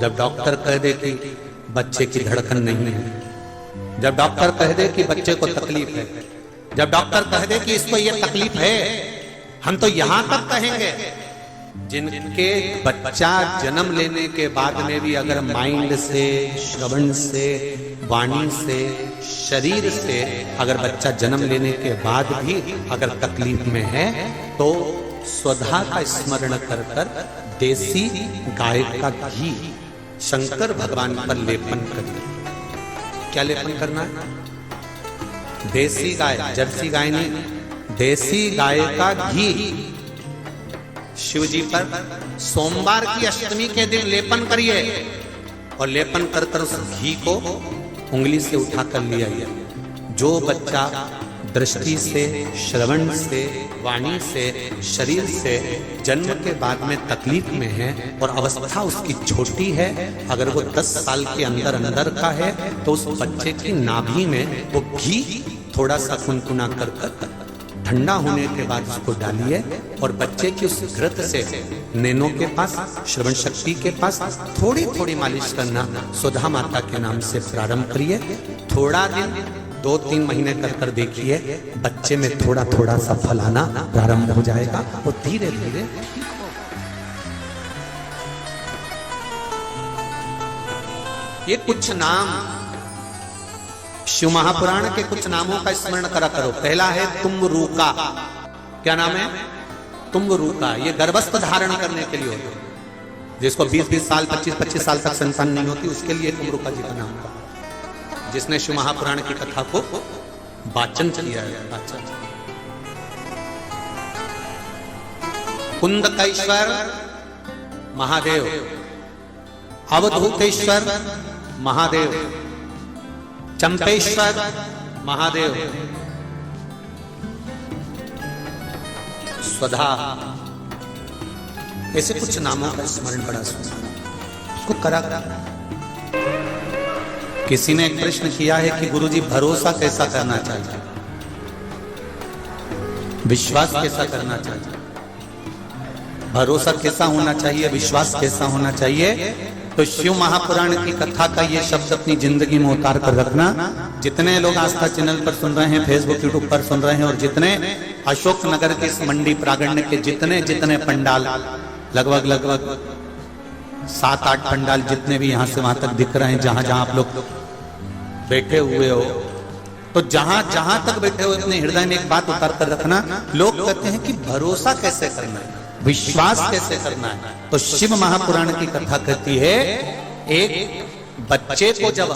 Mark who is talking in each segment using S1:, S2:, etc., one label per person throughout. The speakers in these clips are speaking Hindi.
S1: जब डॉक्टर कह दे कि बच्चे की धड़कन नहीं है, जब डॉक्टर कह दे कि बच्चे को तकलीफ है, जब डॉक्टर कह दे कि इसको ये तकलीफ है, हम तो यहां तक कहेंगे जिनके बच्चा जन्म लेने के बाद में भी अगर माइंड से, श्रवण से, वाणी से, शरीर से अगर बच्चा जन्म लेने के बाद भी अगर तकलीफ में है तो स्वधा का स्मरण कर कर देसी गाय का घी शंकर भगवान पर लेपन करिए। क्या लेपन करना है? देसी गाय, जर्सी गाय नहीं, देसी गाय का घी शिव जी पर सोमवार की अष्टमी के दिन लेपन करिए और लेपन कर कर उस घी को उंगली से उठा कर लिया। जो बच्चा दृष्टि से, श्रवण से, वाणी से, शरीर से जन्म के बाद में तकलीफ में है और अवस्था उसकी छोटी है, अगर वो 10 साल के अंदर अंदर का है तो उस बच्चे की नाभि में वो घी थोड़ा सा कुनकुना कर कर ठंडा होने के बाद उसको डालिए और बच्चे की उस घृत से नैनों के पास, श्रवण शक्ति के पास थोड़ी थोड़ी मालिश करना सुधा माता के नाम से प्रारंभ करिए। थोड़ा दिन 2-3 महीने कर कर देखिए, बच्चे में थोड़ा थोड़ा सा फल आना प्रारंभ हो जाएगा और धीरे धीरे ये कुछ नाम शिव महापुराण के कुछ नामों का स्मरण करा करो। पहला है तुम्बरूका। क्या नाम है? तुम्बरूका। ये गर्भस्थ धारण करने के लिए होता है, जिसको 20-20 साल, 25-25 साल तक संतान नहीं होती, उसके लिए तुम्बरूका जी का नाम था, जिसने शिव महापुराण की कथा को वाचन किया है। कुंदकेश्वर महादेव, अवधूतेश्वर महादेव, चंपेश्वर महादेव, स्वधा, ऐसे कुछ नामों का स्मरण बड़ा उसको करा। किसी ने एक प्रश्न किया है कि गुरुजी भरोसा कैसा करना चाहिए, विश्वास कैसा करना चाहिए, भरोसा कैसा होना चाहिए, विश्वास कैसा होना चाहिए? तो शिव महापुराण की कथा का ये शब्द अपनी जिंदगी में उतार कर रखना। जितने लोग आस्था चैनल पर सुन रहे हैं, फेसबुक यूट्यूब पर सुन रहे हैं, और जितने अशोक नगर के इस मंडी प्रांगण के जितने पंडाल, लगभग 7-8 पंडाल जितने भी यहां से वहां तक दिख रहे हैं, जहां जहां आप लोग बैठे हुए हो, तो जहां जहां तक बैठे हो अपने हृदय में एक बात उतार कर रखना। लोग कहते हैं कि भरोसा कैसे करना है, विश्वास कैसे करना है? तो शिव महापुराण की कथा कहती है, एक बच्चे को जब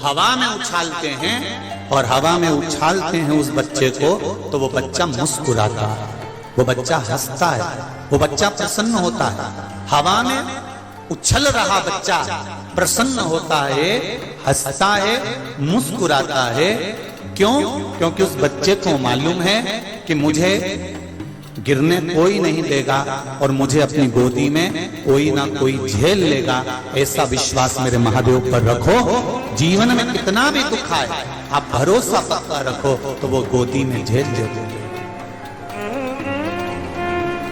S1: हवा में उछालते हैं और हवा में उछालते हैं उस बच्चे को, तो वो बच्चा मुस्कुराता है, वो बच्चा हंसता है, वो बच्चा प्रसन्न होता है। हवा में उछल रहा बच्चा प्रसन्न होता है, हंसता है, मुस्कुराता है। क्यों? क्योंकि उस बच्चे को मालूम है कि मुझे गिरने कोई नहीं देगा और मुझे अपनी गोदी में कोई ना कोई झेल लेगा। ऐसा विश्वास मेरे महादेव पर रखो। जीवन में कितना भी दुख आए, आप भरोसा पक्का रखो तो वो गोदी में झेल लेगा,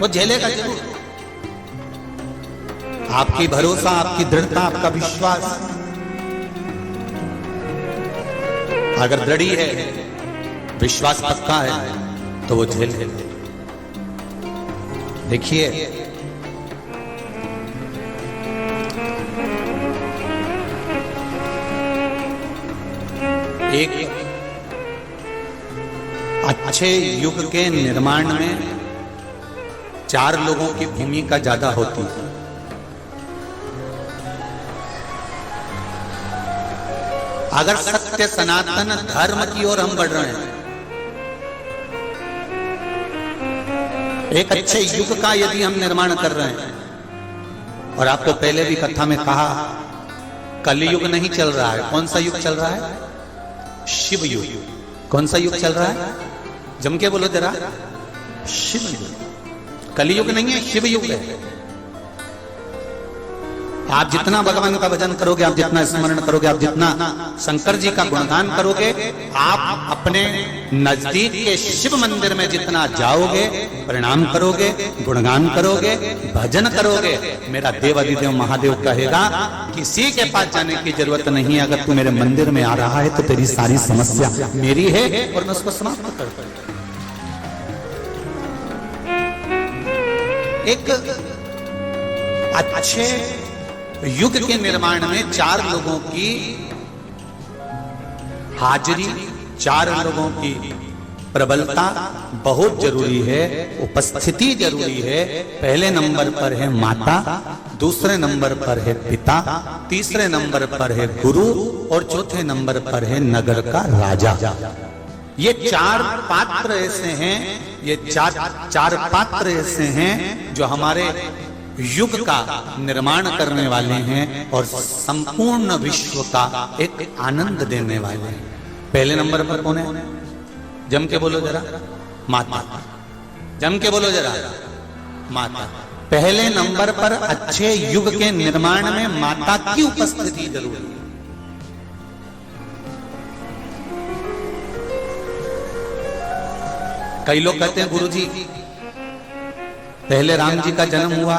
S1: वो झेलेगा जरूर। आपकी भरोसा, आपकी दृढ़ता, आपका विश्वास अगर दृढ़ है, विश्वास पक्का है, तो वो झेल लेगा। देखिए, एक अच्छे युग के निर्माण में 4 लोगों की भूमिका ज्यादा होती है। अगर सत्य सनातन धर्म की ओर हम बढ़ रहे हैं, एक अच्छे युग का यदि हम निर्माण कर रहे हैं, और आपको पहले भी कथा में कहा, कलयुग नहीं चल रहा है। कौन सा युग चल रहा है? शिव युग। कौन सा युग चल रहा है? जम के बोलो जरा। शिव युग। कलयुग नहीं है, शिव युग है। आप जितना भगवान का भजन करोगे, आप जितना स्मरण करोगे, आप जितना शंकर जी का गुणगान करोगे, आप अपने नजदीक के शिव मंदिर में जितना जाओगे, प्रणाम करोगे, गुणगान करोगे, भजन करोगे, मेरा देव अधिदेव महादेव कहेगा किसी के पास जाने की जरूरत नहीं है। अगर तू मेरे मंदिर में आ रहा है तो तेरी सारी समस्या मेरी है और मैं उसको समाप्त कर दूंगा। एक अच्छे युग के निर्माण में 4 लोगों की हाजिरी, 4 लोगों की प्रबलता बहुत जरूरी है, उपस्थिति जरूरी है। पहले नंबर पर है माता, दूसरे नंबर पर है पिता, तीसरे नंबर पर है गुरु और चौथे नंबर पर है नगर का राजा। ये 4 पात्र ऐसे हैं, ये चार पात्र ऐसे हैं जो हमारे युग का निर्माण करने वाले हैं और संपूर्ण विश्व का एक आनंद देने वाले हैं। पहले नंबर पर कौन है? जम के बोलो जरा, माता। जम के बोलो जरा, माता। पहले नंबर पर अच्छे युग के निर्माण में माता की उपस्थिति जरूरी है। कई लोग कहते हैं गुरुजी पहले राम जी का जन्म हुआ,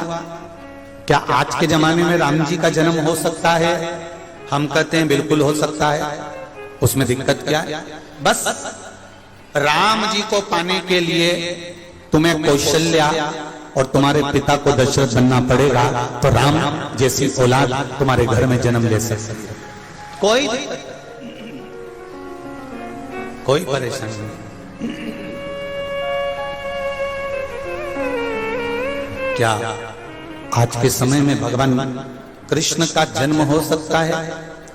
S1: क्या आज के जमाने में राम जी का जन्म हो सकता है? हम कहते हैं बिल्कुल हो सकता है। उसमें दिक्कत क्या है? बस राम जी को पाने के लिए तुम्हें कौशल्या और तुम्हारे पिता को दशरथ बनना पड़ेगा, तो राम जैसी औलाद तुम्हारे घर में जन्म ले सकती है। कोई परेशानी नहीं। क्या आज के समय में भगवान कृष्ण का जन्म हो सकता है?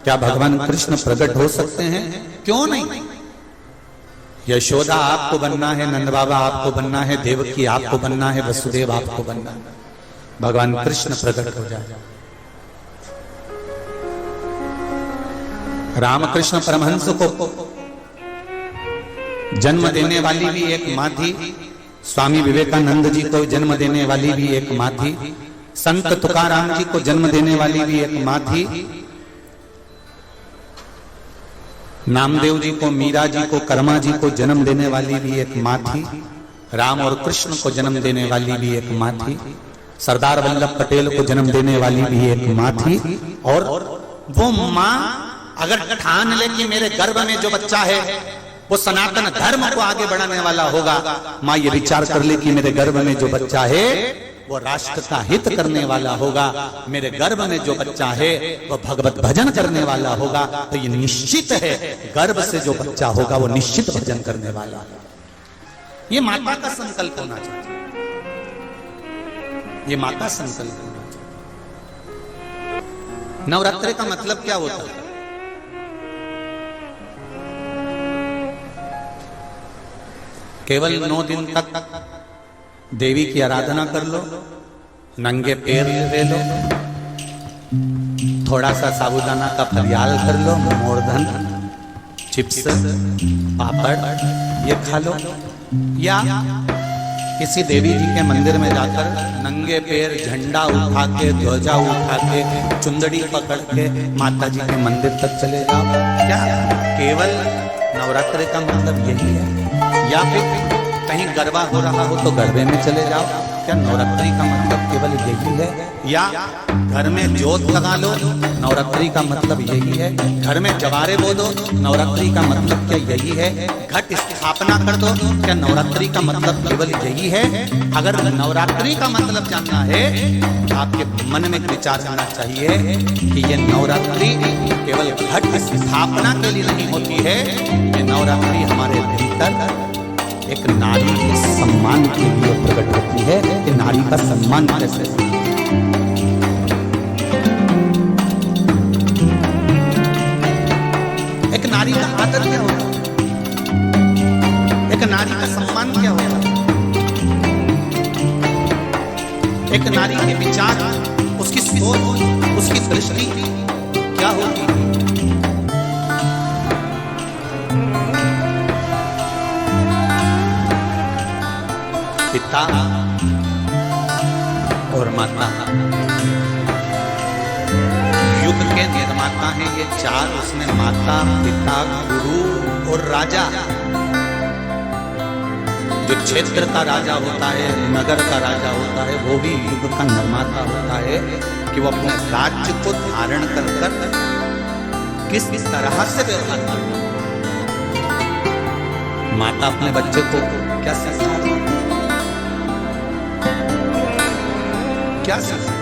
S1: क्या भगवान कृष्ण प्रकट हो सकते हैं? क्यों नहीं? यशोदा आपको बनना है, नंद बाबा आपको बनना है, देवकी आपको बनना है, वसुदेव आपको बनना है, भगवान कृष्ण प्रकट हो जाए। रामकृष्ण परमहंस को जन्म देने वाली भी एक मां थी, स्वामी विवेकानंद जी को जन्म देने वाली भी एक मां थी, संत तुकाराम जी को जन्म देने वाली भी एक मां थी, नामदेव जी को, मीरा जी को, कर्मा जी को जन्म देने वाली भी एक मां थी, राम और कृष्ण को जन्म देने वाली भी एक मां थी, सरदार वल्लभ पटेल को जन्म देने वाली भी एक मां थी। और वो मां अगर ठान ले कि मेरे गर्भ में जो बच्चा है वो सनातन धर्म को आगे बढ़ाने वाला होगा, मां ये विचार कर ले कि मेरे गर्भ में जो बच्चा है वो राष्ट्र का हित करने वाला होगा, मेरे गर्भ में जो बच्चा है वो भगवत भजन करने वाला होगा, तो ये निश्चित है गर्भ से जो बच्चा होगा वो निश्चित भजन करने वाला है। ये माता का संकल्प होना चाहिए, ये माता संकल्प होना चाहिए। नवरात्रि का मतलब क्या होता है? केवल 9 दिन तक देवी की आराधना कर लो, नंगे पैर ले लो, थोड़ा सा साबूदाना का फरियाल कर लो, मोरधन, चिप्स, पापड़ ये खा लो, या किसी देवी जी के मंदिर में जाकर नंगे पैर झंडा उठा के, ध्वजा उठा के, चुंदड़ी पकड़ के माता जी के मंदिर तक चले जाओ। क्या केवल नवरात्रि का मतलब यही है? या फिर कहीं गरबा हो रहा हो तो गरबे में चले जाओ? क्या नवरात्रि का मतलब केवल यही है? या घर में जोत लगा लो, नवरात्रि का मतलब यही है? घर में जवारे बो दो, नवरात्रि का मतलब क्या यही है? घट स्थापना कर दो, क्या नवरात्रि का मतलब केवल यही है? अगर नवरात्रि का मतलब जानना है तो आपके मन में विचार आना चाहिए कि ये नवरात्रि केवल घट स्थापना के लिए नहीं होती है, ये नवरात्रि हमारे भीतर एक नारी के सम्मान के लिए प्रकट होती है कि नारी का सम्मान कैसे। एक नारी का आदर क्या होता है? एक नारी का सम्मान क्या होता है? एक नारी के विचार, उसकी सोच, उसकी दृष्टि क्या होती है? पिता और माता के निर्माता हैं ये चार, उसमें माता, पिता, गुरु और राजा। जो क्षेत्र का राजा होता है, नगर का राजा होता है, वो भी युग का निर्माता होता है कि वो अपने राज्य को धारण कर किस तरह से व्यवहार करता है। माता अपने बच्चे को क्या सिखाती है, क्या सिखाती?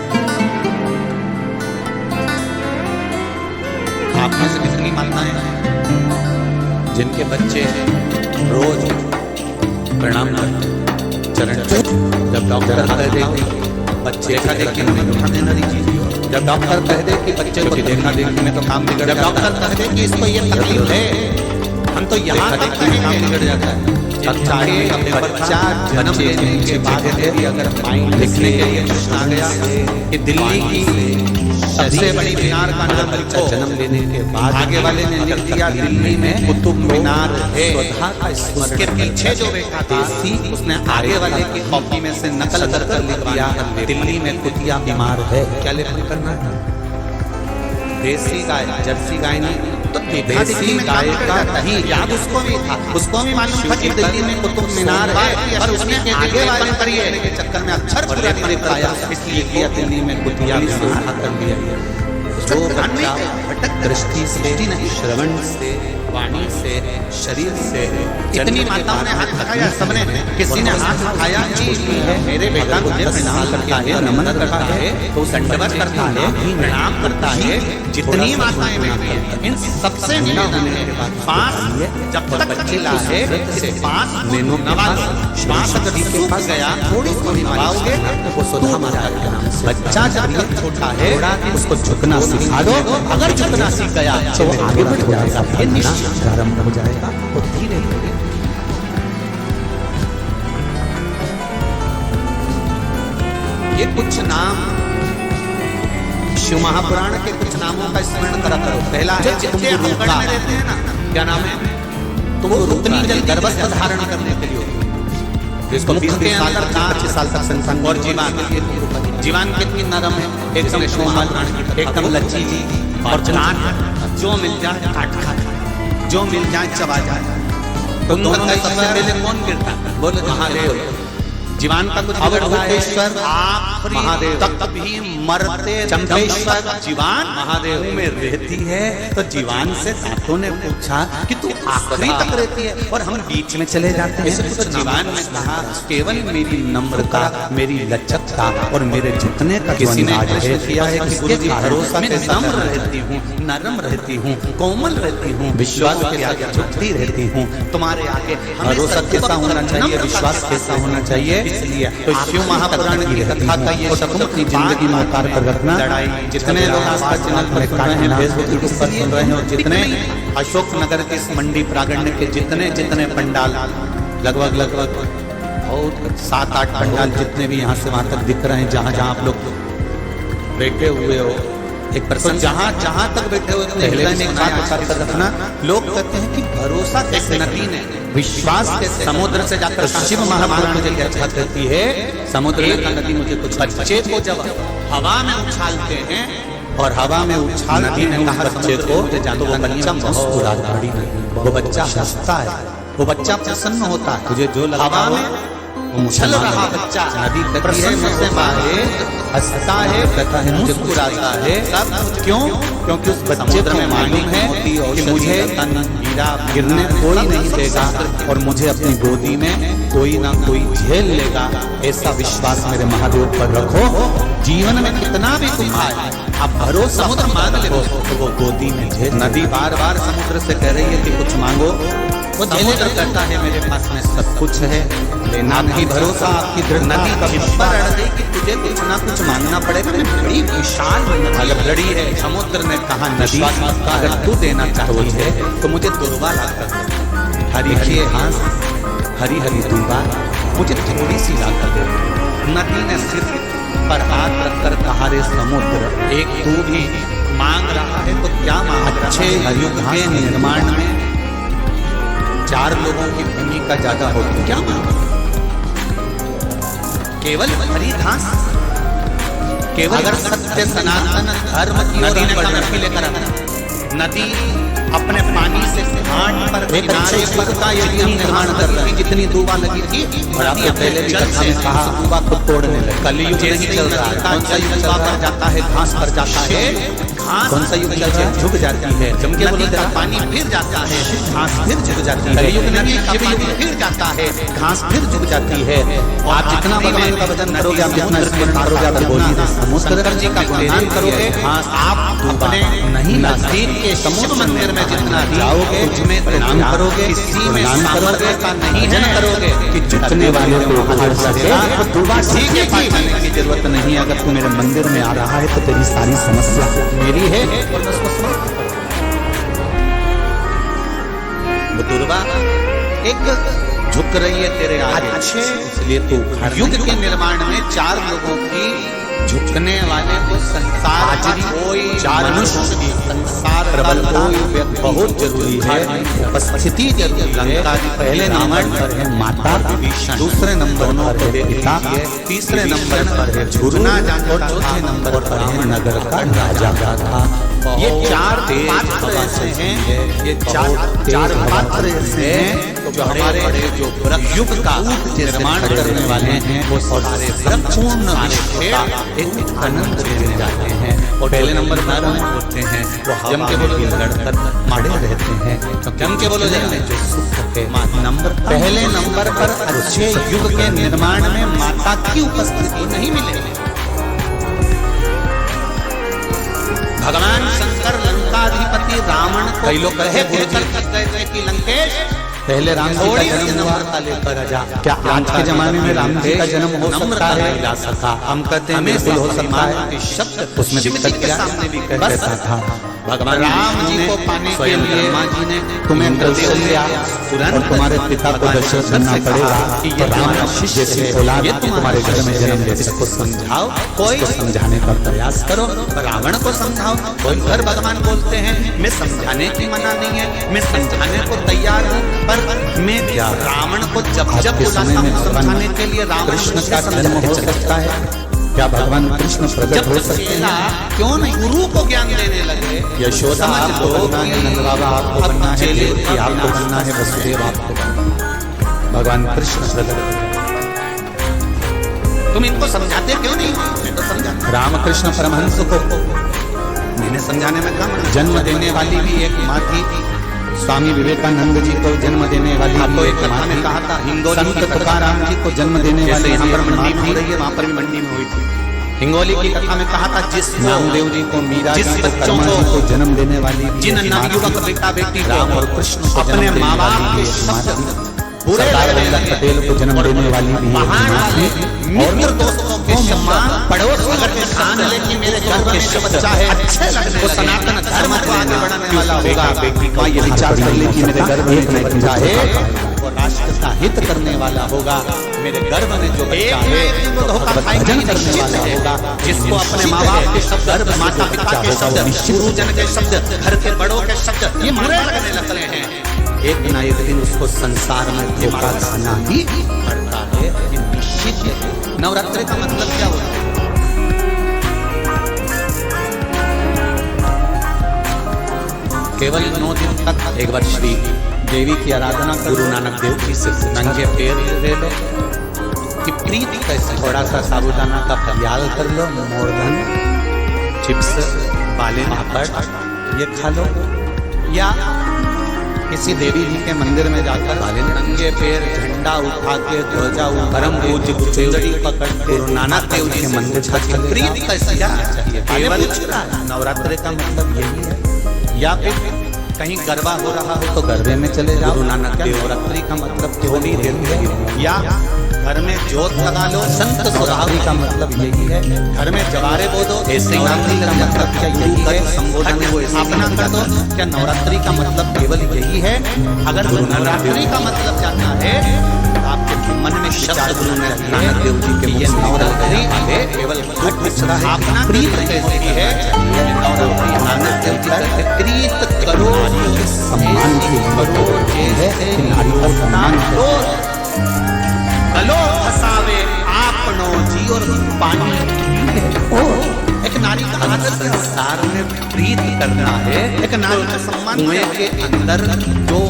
S1: आप में से कितनी माताएं हैं जिनके बच्चे रोज प्रणाम करते, चरण जब डॉक्टर कह दे बच्चे देखा देखी में उठा देना दीजिए, जब डॉक्टर कह दे कि बच्चे को देखा देखी में तो काम बिगड़, जब डॉक्टर कह दे कि इसको ये तकलीफ है, हम तो यहाँ तक काम बिगड़ जाता है। चाहे बच्चा जन्म लेने के बाद अगर माइंड लिखने के लिए आ गया कि दिल्ली की सबसे बड़ी मीनार का नाम बच्चा जन्म लेने के बाद आगे वाले ने लिख दिया दिल्ली में कुतुब मीनार है, उसके पीछे जो बैठा था उसने आगे वाले की कॉपी में से नकल कर लिख दिया दिल्ली में कुतिया बीमार है। क्या लेखन करना है? देसी गाय, जर्सी गाय नहीं तो देसी गाय का दही याद उसको भी था, उसको भी मालूम था कि दिल्ली में कुतुब मीनार है, पर उसने आगे वाले करिए के चक्कर में अक्षर पूरा नहीं पाया, इसलिए किया दिल्ली में कुतिया बीमार कर दिया। जो बच्चा दृष्टि से, श्रवण से, वाणी से, शरीर से, इतनी माताओं ने हाथ उठाया, सबने किसी ने हाथ उठाया जी मेरे बेटा मुझे प्रणाम करता है, नमन करता है, तो दंडवत करता है, प्रणाम करता है। जितनी माताएं बैठी हैं इन सबसे निवेदन है पास जब तक खिला है इसे पास नवा दो, श्वास अगर सूख गया थोड़ी थोड़ी नवाओगे तो वो सुधा माता के नाम से। बच्चा जब तक छोटा है उसको झुकना सिखा दो, अगर झुकना सीख गया तो वो आगे बढ़ जाएगा, ये निश्चित प्रारंभ हो जाएगा। तो धीरे धीरे ये कुछ नाम शिव महापुराण के कुछ नामों का स्मरण करा करो। पहला है जितने हम गण में रहते हैं ना, क्या नाम है? तो वो उतनी जल गर्भस्थ धारण करने के लिए जिसको 20 साल तक 5 साल तक संतान और जीवान कितनी नरम है, एकदम एकदम लचीली और काट जो मिल जाए काट खाए, जो मिल जाए चबा जाए। तो दोनों में सबसे पहले कौन गिरता? बोले महादेव। जीवान का कुछ अवधूतेश्वर आप महादेव तक भी मरते चंपेश्वर जीवान महादेव में रहती है। तो जीवान से दांतों ने पूछा कि तू आखिरी तक रहती है और हम बीच में चले जाते हैं। तो जीवान ने कहा केवल मेरी नम्रता, मेरी लचकता और मेरे झुकने का किसी ने किया है कि भरोसा मैं नम्र रहती हूँ, नरम रहती हूँ, कोमल रहती हूँ, विश्वास के आगे झुकती रहती हूँ। तुम्हारे आगे भरोसा कैसा होना चाहिए, विश्वास कैसा होना चाहिए। इसलिए तो शिव महापुराण की कथा का ये शब्द अपनी जिंदगी में उतार कर रखना। जितने लोग आस्था चैनल पर सुन रहे हैं, फेसबुक यूट्यूब पर सुन रहे हैं, और जितने अशोक नगर के इस मंडी प्रांगण के जितने पंडाल लगभग बहुत 7-8 पंडाल जितने भी यहाँ से वहाँ तक दिख रहे हैं, जहाँ जहाँ आप लोग बैठे हुए हो, एक पर्सन जहाँ तक बैठे हुए पहले में एक बात उतार कर रखना। लोग कहते हैं कि भरोसा कैसे नदी ने विश्वास के समुद्र से जाकर शिव महापुराण मुझे क्या कहती है, समुद्र का नदी मुझे कुछ बच्चे को जब हवा में उछालते हैं और हवा में उछाल नदी ने कहा बच्चे को तो वो बच्चा मुस्कुराता है, वो बच्चा हंसता है, वो बच्चा प्रसन्न होता है। तुझे जो हवा में उछल रहा बच्चा नदी कहती है मुझसे मारे हंसता है, कहता है मुस्कुराता है। सब क्यों? क्योंकि उस बच्चे को मालूम है कि मुझे हीरा गिरने कोई नहीं देगा और मुझे अपनी गोदी में कोई ना कोई झेल लेगा। ऐसा विश्वास मेरे महादेव पर रखो। जीवन में कितना भी तुम आए आप भरोसा समुद्र मांग ले तो वो गोदी में झेल। नदी बार बार समुद्र से कह रही है कि कुछ मांगो, वो समुद्र कहता है मेरे पास में सब कुछ है, लेना नहीं। भरोसा आपकी दृढ़ नदी कभी पर अड़ गई कि तुझे कुछ ना कुछ मांगना पड़ेगा। मैं बड़ी विशाल अगर लड़ी है, समुद्र ने कहा नदी अगर तू देना चाहती है तो मुझे दुर्वा ला कर दे, हरी हरी घास, हरी हरी दुर्वा मुझे थोड़ी सी ला कर दे। नदी ने सिर पर हाथ रखकर कहा रे समुद्र, एक तू भी मांग रहा है तो क्या मांग रहा है? अच्छे युग के निर्माण में 4 लोगों की भूमिका ज्यादा होगी, क्या मांगा? केवल हरी घास, केवल अगर सत्य सनातन धर्म की नदी ने कमर लेकर नदी अपने पानी से घाट पर किनारे पर का यदि हम निर्माण कर रहे हैं, जितनी दूबा लगी थी और आपने पहले भी कथा में कहा दूबा को तोड़ने लगे। कलयुग नहीं चल रहा है, कौन सा युग चल रहा है? जाता है घास पर जाता है, घास कौन सा युग चल रहा है? झुक जाती है, जमके बोलो जरा, पानी फिर जाता है, घास फिर झुक जाती है। कलयुग नहीं, शिवयुग फिर जाता है, घास फिर झुक जाती है। आप जितना भगवान का भजन करोगे, आप जितना स्मरण करोगे, आप बोलिए शंकर जी का गुणगान करोगे, आप अपने नहीं नजदीक के समुद्र मंदिर में जितना जाओगे, उसमें प्रणाम करोगे, किसी में सामर्थ्य का नहीं जन करोगे कि झुकने वाले को उखाड़ सके। ठीक है, पाने की जरूरत नहीं है। अगर तू मेरे मंदिर में आ रहा है तो तेरी सारी समस्या मेरी है। दुर्वा एक झुक रही है तेरे आगे, इसलिए तू युग के निर्माण में 4 लोगों की झुकने वाले को संसार कोई संसार प्रबल कोई बहुत जरूरी है, उपस्थिति जरूरी है। पहले नंबर पर है माता विभीषण, दूसरे नंबर पर है पिता, तीसरे नंबर पर है झुरना, और चौथे नंबर पर है नगर का राजा था। ये 4 पात्र ऐसे हैं, ये 4 पात्र ऐसे हैं जो हमारे जो युग का निर्माण करने वाले हैं, वो सारे पूर्ण एक आनंद देने जाते हैं। और पहले नंबर पर होते हैं वो जम के बोलो लड़कर मारे रहते हैं, जम के बोलो जो सुख है। नंबर पहले नंबर पर अच्छे युग के निर्माण में माता की उपस्थिति नहीं मिलेगी। भगवान शंकर लंकाधिपति रावण को कई लोग कहे गए थे कि लंकेश पहले राम जी का जन्म हुआ लेकर राजा। क्या आज के जमाने में राम जी का जन्म हो सकता है? जा सका। हम कहते हैं बिल्कुल हो सकता है। शब्द उसमें दिक्कत क्या कहता था? भगवान राम जी को पाने के लिए माँ जी ने तुम्हें कौशल्या और तुम्हारे पिता को दशरथ बनना पड़ेगा कि ये राम शिष्य से औलाद तुम्हारे घर में जन्म ले। इसको समझाओ, कोई समझाने का प्रयास करो, रावण को समझाओ। कोई हर भगवान बोलते हैं मैं समझाने की मना नहीं है, मैं समझाने को तैयार हूँ, पर मैं क्या रावण को जब जब बुलाता हूँ समझाने के लिए रावण कृष्ण का जन्म हो सकता है? क्या भगवान कृष्ण प्रकट हो सकते हैं? क्यों नहीं गुरु को ज्ञान देने लगे? यशोदा आपको बनना है, नंद बाबा आपको बनना है, देवकी आपको बनना है, वसुदेव आपको बनना। भगवान कृष्ण प्रकट, तुम इनको समझाते क्यों नहीं? मैं तो समझाता। रामकृष्ण परमहंस को मैंने समझाने में कहा, जन्म देने वाली भी एक माँ थी। स्वामी विवेकानंद जी को जन्म देने वाली आपको एक कथा में कहा था। संत तुकाराम जी को जन्म देने वाली यहाँ पर मंडी में हो रही है, वहाँ पर भी मंडी में हुई थी। हिंगोली की कथा में कहा था जिस नामदेव जी को, मीरा जी को, कर्मा जी को जन्म देने वाली, जिन नवयुवक बेटा बेटी राम और कृष्ण को अपने माँ बाप के शब्द सरदार वल्लभ पटेल को जन्म देने वाली भी मित्र दोस्तों के सम्मान, पड़ोस अगर ध्यान ले कि मेरे घर के शब्द चाहे अच्छे लगने वो सनातन धर्म को आगे बढ़ाने वाला होगा। ये विचार कर ले कि मेरे घर में एक नहीं चाहे वो राष्ट्र का हित करने वाला होगा। मेरे गर्भ में जो बच्चा है वो भजन करने वाला होगा, जिसको अपने माँ बाप के शब्द, गर्भ माता पिता के शब्द, गुरुजन के शब्द, घर के बड़ों के शब्द ये बुरे लगने लगते हैं। एक ना एक दिन उसको संसार में धोखा खाना ही पड़ता है, ये निश्चित है। नवरात्रि का मतलब क्या होता है? केवल 9 दिन तक एक बार श्री देवी की आराधना, गुरु नानक देव जी से नंगे पैर ले लो कि प्रीति कैसे, थोड़ा सा साबुदाना का फलियाल कर लो, मोरधन, चिप्स, बाले पापड़ ये खा लो, या किसी देवी जी के मंदिर में जाकर नंगे पैर झंडा उठा के, ध्वजा परम पूज्य चुंदड़ी पकड़ के गुरु नानक देव जी के मंदिर जाकर प्रीति कैसे चाहिए। केवल नवरात्रि का मतलब यही है। या फिर कहीं गरबा हो रहा हो तो गरबे में चले जाओ। गुरु नानक देव नवरात्रि का मतलब थोड़ी देर है। या घर में जोत लगा लो, संत नवरात्रि का मतलब यही है। घर में जवारे बोलो, ऐसे नवरात्रि का मतलब क्या यही है? संबोधन को स्थापना कर दो। क्या नवरात्रि का मतलब केवल यही है? अगर नवरात्रि का मतलब जानना है तो आपके मन में शब्द गुरु नानक देव जी के ये नवरात्रि है केवल स्थापना प्रीत कैसी है? नवरात्रि नानक देव जी का प्रीत करो, सम्मान की है, नारी का सम्मान करो। कलो फसावे आपनो जी और पानी, एक नारी का प्रीत करना है,
S2: एक नारी का सम्मान
S1: कुएं के अंदर जो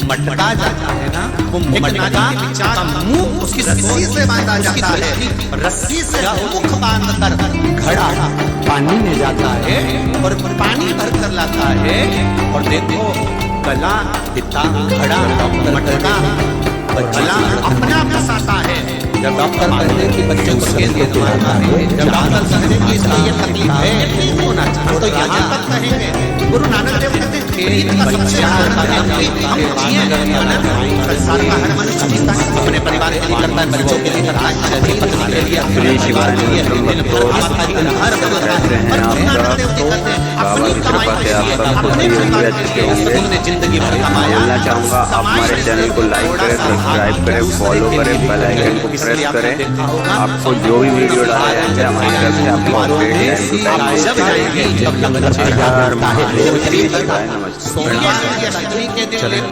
S1: मटका जाता है ना, वो मटका का मुंह उसकी
S2: रस्सी से बांधा जाता है,
S1: रस्सी से मुख बांधकर घड़ा पानी में जाता है और पानी भर कर लाता है। और देखो गला पिता घड़ा मटका गला अपना फंसाता है। जब डॉक्टर कहते कि बच्चों को केस दे मारना है, जब डॉक्टर कहते कि इसको ये तकलीफ है, नहीं होना चाहिए, तो यहाँ तक कहेंगे। गुरु नानक देव कहते हैं प्रीत का सबसे बड़ा प्रीत हम जिए संसार का हर मनुष्य जीता है, अपने परिवार के लिए करता है, बच्चों के लिए करता है, पति के लिए,
S3: श्री शिवानंद
S1: हर
S3: बाबा की कृपा से आप सब खुशी होंगे, अच्छे होंगे।
S1: जिंदगी भर
S3: बोलना चाहूँगा आप हमारे चैनल को लाइक करें, सब्सक्राइब करें, फॉलो करें, बेल आइकन को प्रेस करें। आपको जो भी वीडियो डाला जाए हमारी तरफ से आपको अपडेट
S1: जब
S3: नमस्कार।